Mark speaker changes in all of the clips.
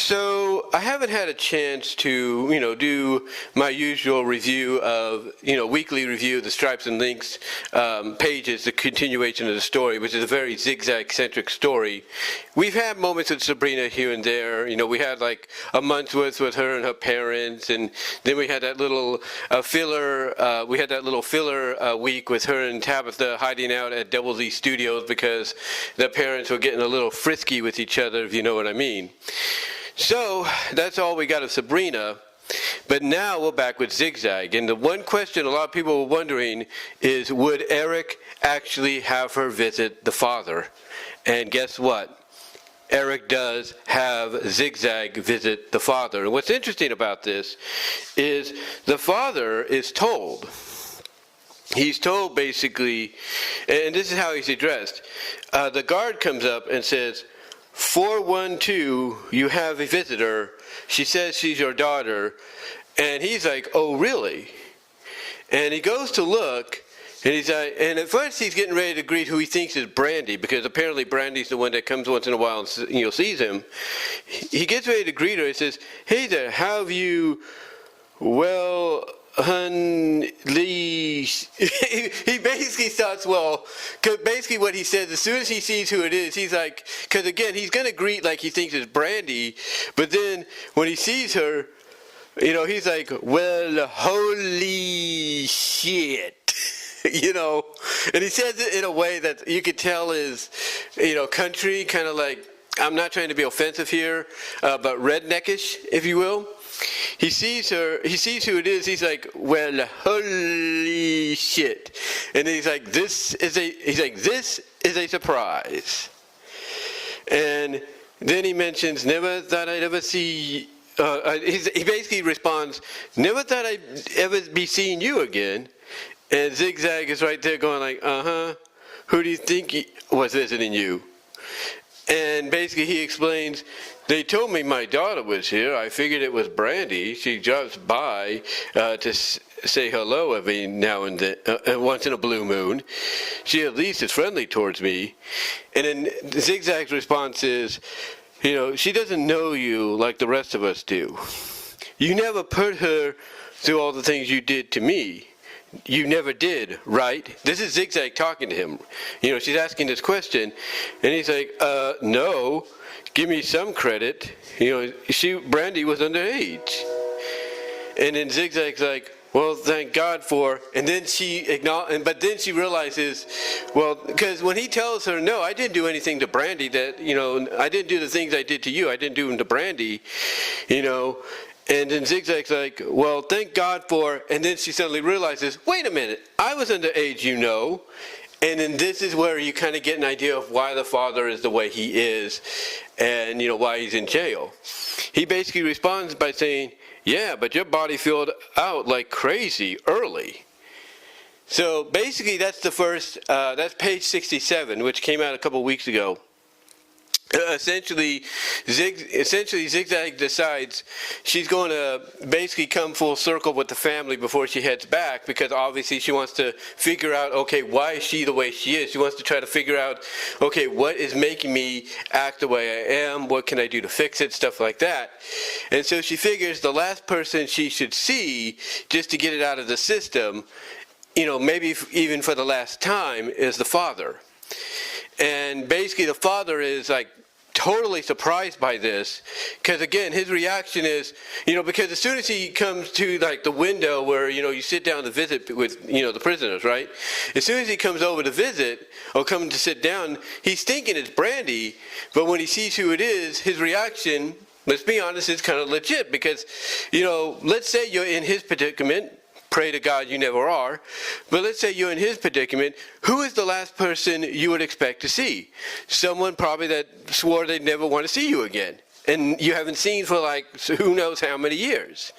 Speaker 1: So I haven't had a chance to, do my usual review of, weekly review of the Stripes and Links pages, the continuation of the story, which is a very zigzag-centric story. We've had moments with Sabrina here and there. We had like a month's worth with her and her parents, and then we had that little filler. Week with her and Tabitha hiding out at Double Z Studios because their parents were getting a little frisky with each other, if you know what I mean. So that's all we got of Sabrina, but now we're back with Zig Zag. And the one question a lot of people were wondering is, would Eric actually have her visit the father? And guess what? Eric does have Zig Zag visit the father. And what's interesting about this is the father is told. He's told basically, and this is how he's addressed. The guard comes up and says, 412, you have a visitor. She says she's your daughter. And he's like, oh, really? And he goes to look, and he's like, and at first he's getting ready to greet who he thinks is Brandy, because apparently Brandy's the one that comes once in a while and sees him. He gets ready to greet her. He says, hey there, how have you, well, he basically starts, because basically what he says, as soon as he sees who it is, he's like, because again, he's going to greet like he thinks it's Brandy, but then when he sees her, he's like, well, holy shit, and he says it in a way that you could tell is, country, kind of like, I'm not trying to be offensive here, but redneckish, if you will. He sees her, he sees who it is, he's like, well, holy shit. And he's like, this is a surprise. And then he mentions, never thought I'd ever see, he basically responds, never thought I'd ever be seeing you again. And Zig Zag is right there going like, who do you think was visiting you? And basically he explains, they told me my daughter was here. I figured it was Brandy. She drops by to say hello every now and then, once in a blue moon. She at least is friendly towards me. And then Zig Zag's response is, she doesn't know you like the rest of us do. You never put her through all the things you did to me. You never did, right? This is Zig Zag talking to him. She's asking this question, and he's like, no, give me some credit. Brandy was underage. And then Zig Zag's like, well, thank God for, and then but then she realizes, well, because when he tells her, no, I didn't do anything to Brandy that, I didn't do the things I did to you, I didn't do them to Brandy, And then Zig Zag's like, well, thank God for, and then she suddenly realizes, wait a minute, I was underage, And then this is where you kind of get an idea of why the father is the way he is and, why he's in jail. He basically responds by saying, yeah, but your body filled out like crazy early. So basically that's the first, that's page 67, which came out a couple weeks ago. Essentially, Zig Zag decides she's going to basically come full circle with the family before she heads back, because obviously she wants to figure out, okay, why is she the way she is? She wants to try to figure out, okay, what is making me act the way I am? What can I do to fix it? Stuff like that. And so she figures the last person she should see, just to get it out of the system, maybe even for the last time, is the father. And basically the father is like totally surprised by this, because again his reaction is, because as soon as he comes to like the window where you sit down to visit with the prisoners, right? As soon as he comes over to visit or come to sit down, he's thinking it's Brandy, but when he sees who it is, his reaction, let's be honest, is kind of legit, because let's say you're in his predicament. Pray to God you never are. But let's say you're in his predicament. Who is the last person you would expect to see? Someone probably that swore they'd never want to see you again. And you haven't seen for like who knows how many years.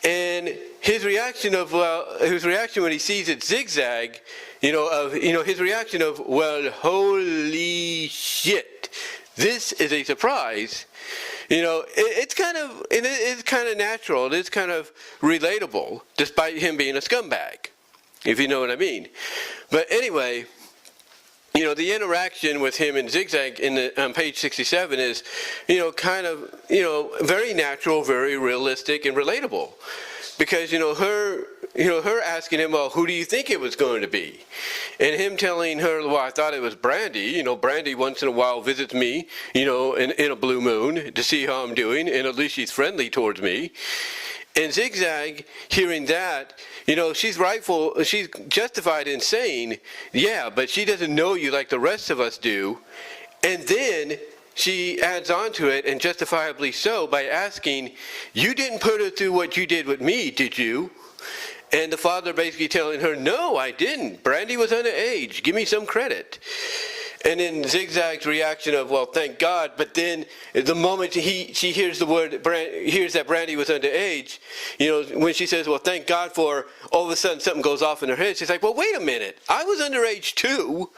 Speaker 1: And his reaction when he sees it Zig Zag, his reaction of, well, holy shit, this is a surprise. It's kind of natural. It's kind of relatable, despite him being a scumbag, if you know what I mean. But anyway, the interaction with him and Zig Zag on page 67 is, kind of, very natural, very realistic, and relatable. Because, her asking him, well, who do you think it was going to be? And him telling her, well, I thought it was Brandy. Brandy once in a while visits me, in a blue moon to see how I'm doing, and at least she's friendly towards me. And Zig Zag, hearing that, she's justified in saying, yeah, but she doesn't know you like the rest of us do. And then she adds on to it, and justifiably so, by asking, you didn't put her through what you did with me, did you? And the father basically telling her, no, I didn't. Brandy was underage. Give me some credit. And then Zig Zag's reaction of, well, thank God. But then the moment she hears the word, hears that Brandy was underage, when she says, well, thank God for, all of a sudden something goes off in her head. She's like, well, wait a minute. I was underage too.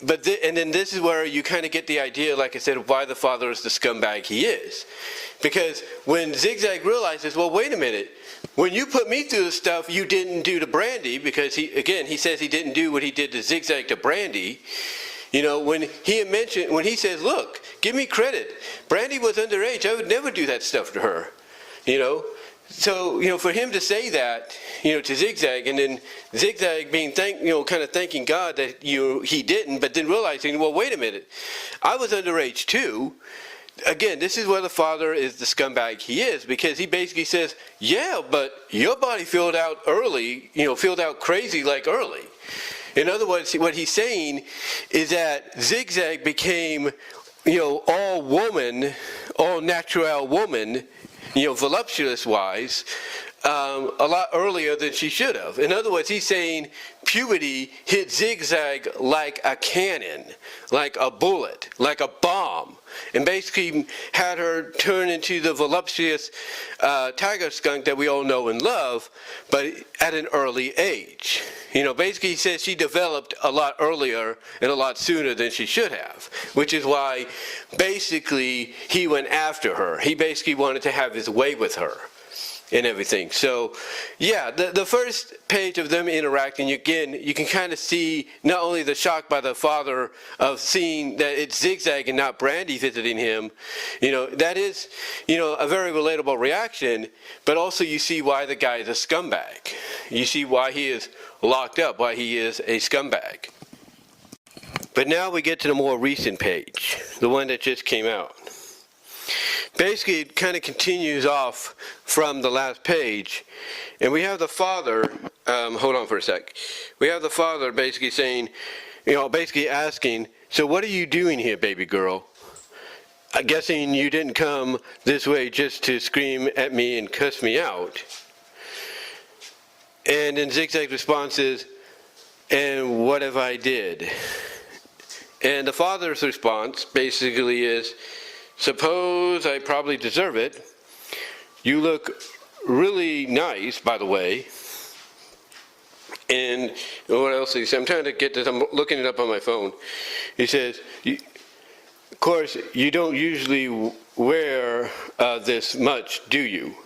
Speaker 1: And then this is where you kind of get the idea, like I said, of why the father is the scumbag he is. Because when Zig Zag realizes, well, wait a minute. When you put me through the stuff you didn't do to Brandy, because he says he didn't do what he did to Zig Zag to Brandy. When he says, look, give me credit. Brandy was underage. I would never do that stuff to her. So, for him to say that, to Zig Zag, and then Zig Zag being kind of thanking God that he didn't, but then realizing, well, wait a minute, I was underage too. Again, this is where the father is the scumbag he is, because he basically says, yeah, but your body filled out early, filled out crazy like early. In other words, what he's saying is that Zig Zag became, all woman, all natural woman, voluptuous-wise, a lot earlier than she should have. In other words, he's saying puberty hit Zig Zag like a cannon, like a bullet, like a bomb, and basically had her turn into the voluptuous tiger skunk that we all know and love, but at an early age. Basically he says she developed a lot earlier and a lot sooner than she should have, which is why basically he went after her. He basically wanted to have his way with her and everything. So, yeah, the first page of them interacting, again, you can kind of see not only the shock by the father of seeing that it's Zig Zag and not Brandy visiting him, that is, a very relatable reaction, but also you see why the guy is a scumbag. You see why he is locked up, why he is a scumbag. But now we get to the more recent page, the one that just came out. Basically, it kind of continues off from the last page, and we have the father, hold on for a sec. We have the father basically saying, basically asking, so what are you doing here, baby girl? I'm guessing you didn't come this way just to scream at me and cuss me out. And then Zig Zag's response is, and what if I did? And the father's response basically is, suppose I probably deserve it. You look really nice, by the way. And what else did he say? I'm trying to get this. I'm looking it up on my phone. He says, of course, you don't usually wear this much, do you?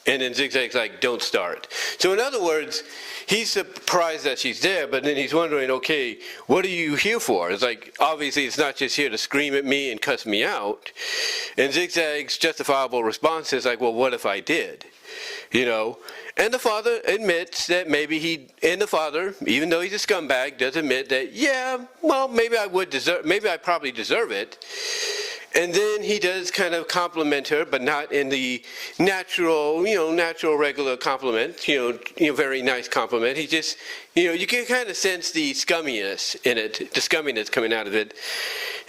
Speaker 1: And then Zig Zag's like, don't start. So in other words, he's surprised that she's there, but then he's wondering, okay, what are you here for? It's like, obviously it's not just here to scream at me and cuss me out. And Zig Zag's justifiable response is like, well, what if I did? And the father admits that maybe and the father, even though he's a scumbag, does admit that, yeah, well, maybe I probably deserve it. And then he does kind of compliment her, but not in the natural, regular compliment, very nice compliment. He just, you can kind of sense the scumminess in it, the scumminess coming out of it.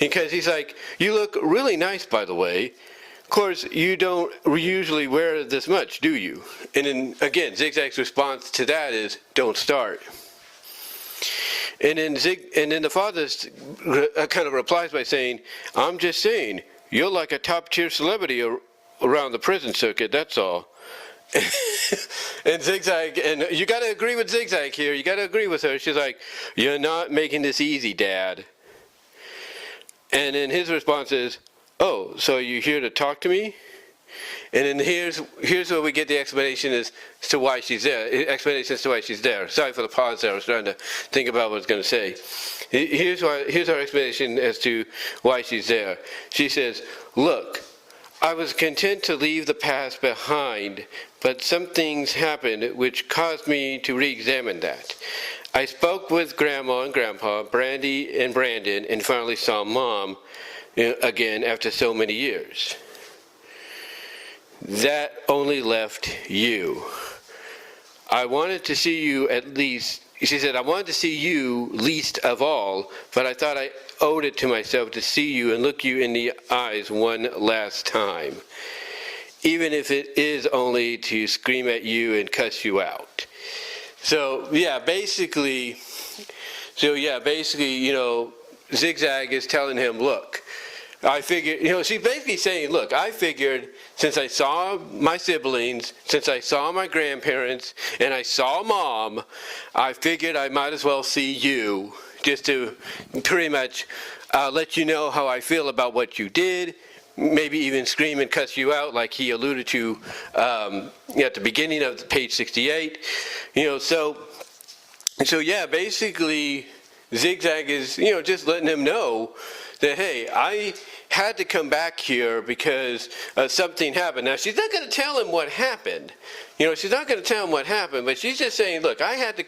Speaker 1: Because he's like, you look really nice, by the way. Of course, you don't usually wear this much, do you? And then, again, Zig Zag's response to that is, don't start. And then the father kind of replies by saying, I'm just saying, you're like a top-tier celebrity around the prison circuit, that's all. And Zig Zag, and you got to agree with Zig Zag here, you got to agree with her. She's like, you're not making this easy, Dad. And then his response is, oh, so you here to talk to me? And then here's where we get the explanation as to why she's there. Explanations to why she's there. Sorry for the pause there. I was trying to think about what I was going to say. Here's our explanation as to why she's there. She says, "Look, I was content to leave the past behind, but some things happened which caused me to re-examine that. I spoke with Grandma and Grandpa, Brandy and Brandon, and finally saw Mom again after so many years. That only left you. I wanted to see you at least," she said, "I wanted to see you least of all, but I thought I owed it to myself to see you and look you in the eyes one last time, even if it is only to scream at you and cuss you out." So basically, Zig Zag is telling him, look, I figured, she's basically saying, look, I figured since I saw my siblings, since I saw my grandparents, and I saw Mom, I figured I might as well see you, just to pretty much let you know how I feel about what you did, maybe even scream and cuss you out like he alluded to at the beginning of page 68. Basically Zig Zag is, just letting him know that, hey, I had to come back here because something happened. Now, she's not going to tell him what happened. She's not going to tell him what happened, but she's just saying, look, I had to,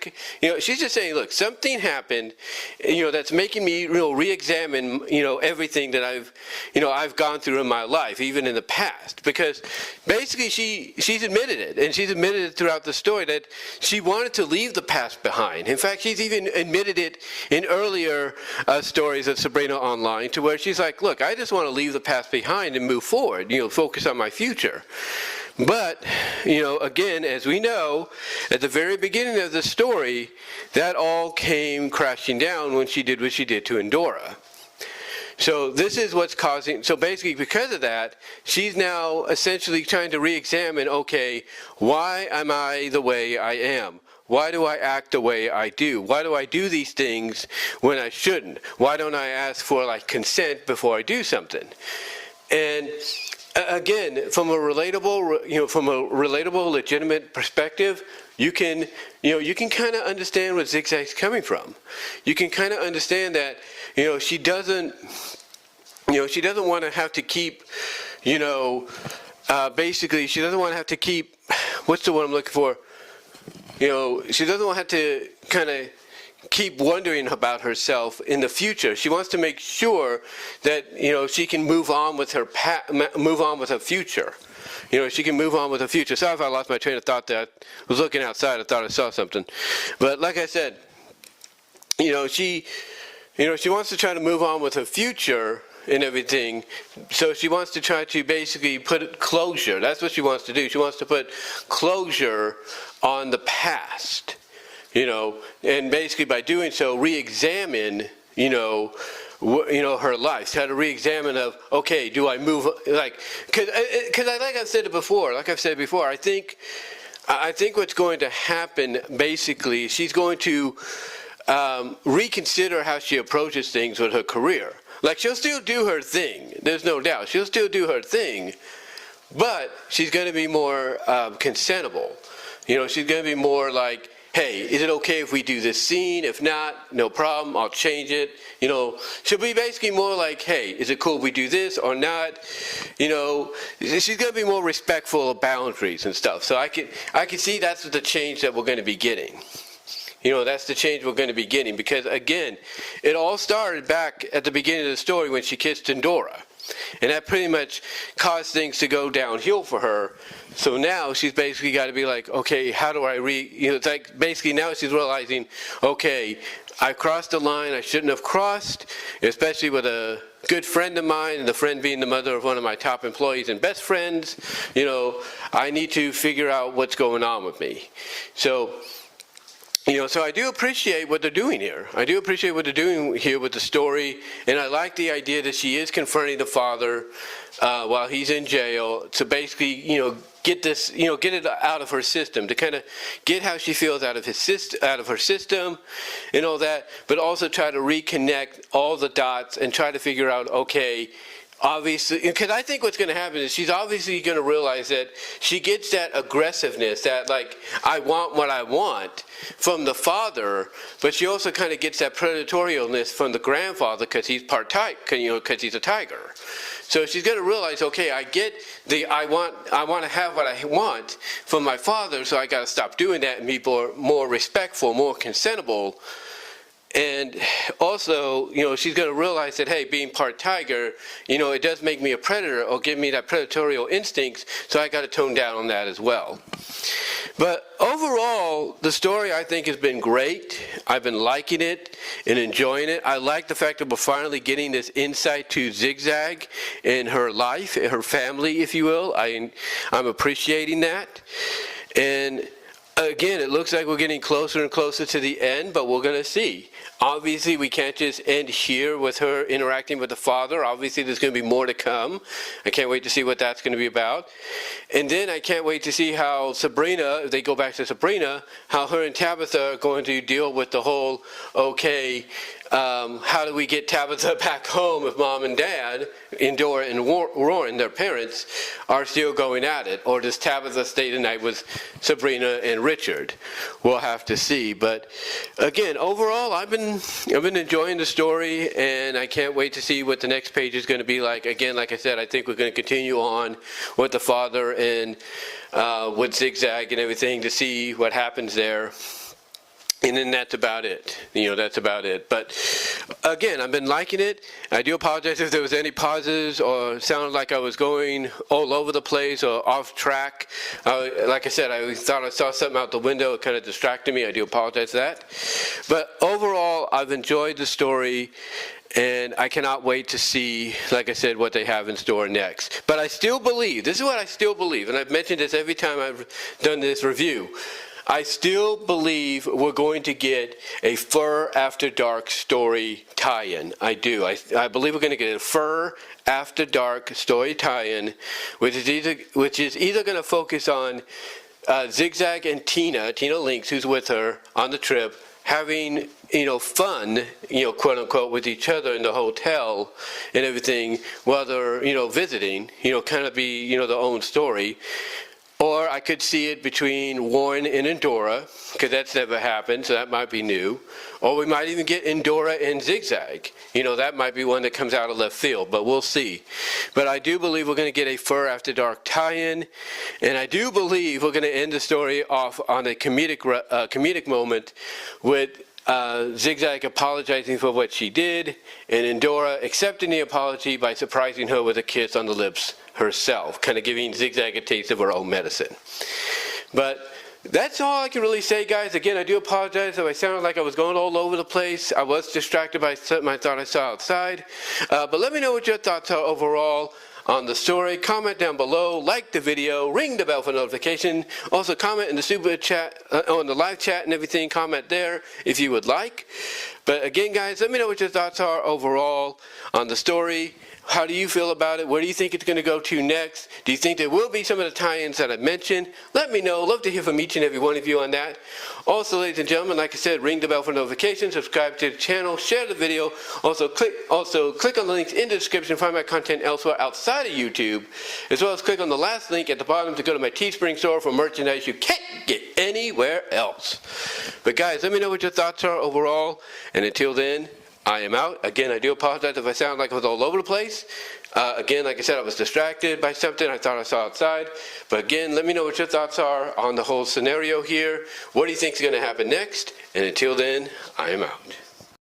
Speaker 1: she's just saying, look, something happened, that's making me, re-examine, everything that I've gone through in my life, even in the past. Because basically she's admitted it, and she's admitted it throughout the story that she wanted to leave the past behind. In fact, she's even admitted it in earlier stories of Sabrina Online, to where she's like, look, I just want to leave the past behind and move forward, focus on my future. But, again, as we know, at the very beginning of the story, that all came crashing down when she did what she did to Endora. So this is what's causing, so basically because of that, she's now essentially trying to re-examine, okay, why am I the way I am? Why do I act the way I do? Why do I do these things when I shouldn't? Why don't I ask for consent before I do something? And again, from a relatable, legitimate perspective, you can kind of understand where Zig Zag's coming from. You can kind of understand that, she doesn't want to have to keep, basically, she doesn't want to have to keep, what's the word I'm looking for? She doesn't want to have to kind of keep wondering about herself in the future. She wants to make sure that she can move on with her future. She can move on with her future. Sorry if I lost my train of thought there. I was looking outside. I thought I saw something. But like I said, she wants to try to move on with her future and everything. So she wants to try to basically put closure. That's what she wants to do. She wants to put closure on the past. And basically by doing so, re-examine, her life. Try to re-examine of, okay, do I move, because I've said before, I think what's going to happen, basically, she's going to reconsider how she approaches things with her career. She'll still do her thing, there's no doubt. She'll still do her thing, but she's going to be more consentable. She's going to be more like, hey, is it okay if we do this scene? If not, no problem, I'll change it. She'll be basically more like, hey, is it cool if we do this or not? She's going to be more respectful of boundaries and stuff. So I can see that's the change that we're going to be getting. That's the change we're going to be getting, because again, it all started back at the beginning of the story when she kissed Endora. And that pretty much caused things to go downhill for her. So now she's basically got to be like, okay, how do I it's like basically now she's realizing, okay, I crossed the line I shouldn't have crossed, especially with a good friend of mine, and the friend being the mother of one of my top employees and best friends. I need to figure out what's going on with me. So so I do appreciate what they're doing here. I do appreciate what they're doing here with the story, and I like the idea that she is confronting the father while he's in jail to basically, get this, get it out of her system, to kind of get how she feels out of her system, and all that, but also try to reconnect all the dots and try to figure out, okay, obviously, because I think what's going to happen is she's obviously going to realize that she gets that aggressiveness, that like, I want what I want from the father, but she also kind of gets that predatorialness from the grandfather because he's because he's a tiger. So she's going to realize, okay, I get I want to have what I want from my father, so I got to stop doing that and be more respectful, more consentable. And also, she's going to realize that, hey, being part tiger, it does make me a predator or give me that predatorial instincts, so I got to tone down on that as well. But overall, the story, I think, has been great. I've been liking it and enjoying it. I like the fact that we're finally getting this insight to Zig Zag in her life, in her family, if you will. I'm appreciating that. And again, it looks like we're getting closer and closer to the end, but we're going to see. Obviously, we can't just end here with her interacting with the father. Obviously, there's going to be more to come. I can't wait to see what that's going to be about. And then I can't wait to see how Sabrina, if they go back to Sabrina, how her and Tabitha are going to deal with the whole, okay, how do we get Tabitha back home if mom and dad, Endora and Warren, their parents, are still going at it? Or does Tabitha stay tonight with Sabrina and Richard? We'll have to see. But again, overall, I've been enjoying the story, and I can't wait to see what the next page is going to be like. Again, like I said, I think we're going to continue on with the father and with Zig Zag and everything to see what happens there. And then that's about it. That's about it. But again, I've been liking it. I do apologize if there was any pauses or sounded like I was going all over the place or off track. Like I said, I thought I saw something out the window. It kind of distracted me. I do apologize for that. But overall, I've enjoyed the story. And I cannot wait to see, like I said, what they have in store next. But I still believe, this is what I still believe, and I've mentioned this every time I've done this review. I still believe we're going to get a Fur After Dark story tie-in. I do. I believe we're going to get a Fur After Dark story tie-in, which is either going to focus on Zig Zag and Tina Lynx, who's with her on the trip, having fun, quote unquote, with each other in the hotel and everything while they're visiting, kind of be their own story. Or I could see it between Warren and Endora, because that's never happened, so that might be new. Or we might even get Endora and Zig Zag. That might be one that comes out of left field, but we'll see. But I do believe we're going to get a Fur After Dark tie-in, and I do believe we're going to end the story off on a comedic moment with Zig Zag apologizing for what she did, and Endora accepting the apology by surprising her with a kiss on the lips herself, kind of giving Zig Zag a taste of her own medicine. But that's all I can really say, guys. Again, I do apologize if I sounded like I was going all over the place. I was distracted by something I thought I saw outside. But let me know what your thoughts are overall on the story. Comment down below, like the video, ring the bell for notification. Also comment in the super chat, on the live chat and everything. Comment there if you would like. But again, guys, let me know what your thoughts are overall on the story. How do you feel about it? Where do you think it's going to go to next? Do you think there will be some of the tie-ins that I mentioned? Let me know. Love to hear from each and every one of you on that. Also, ladies and gentlemen, like I said, ring the bell for notifications, subscribe to the channel, share the video. Also, click on the links in the description to find my content elsewhere outside of YouTube, as well as click on the last link at the bottom to go to my Teespring store for merchandise you can't get anywhere else. But guys, let me know what your thoughts are overall. And until then, I am out. Again, I do apologize if I sound like I was all over the place. Again, like I said, I was distracted by something I thought I saw outside. But again, let me know what your thoughts are on the whole scenario here. What do you think is going to happen next? And until then, I am out.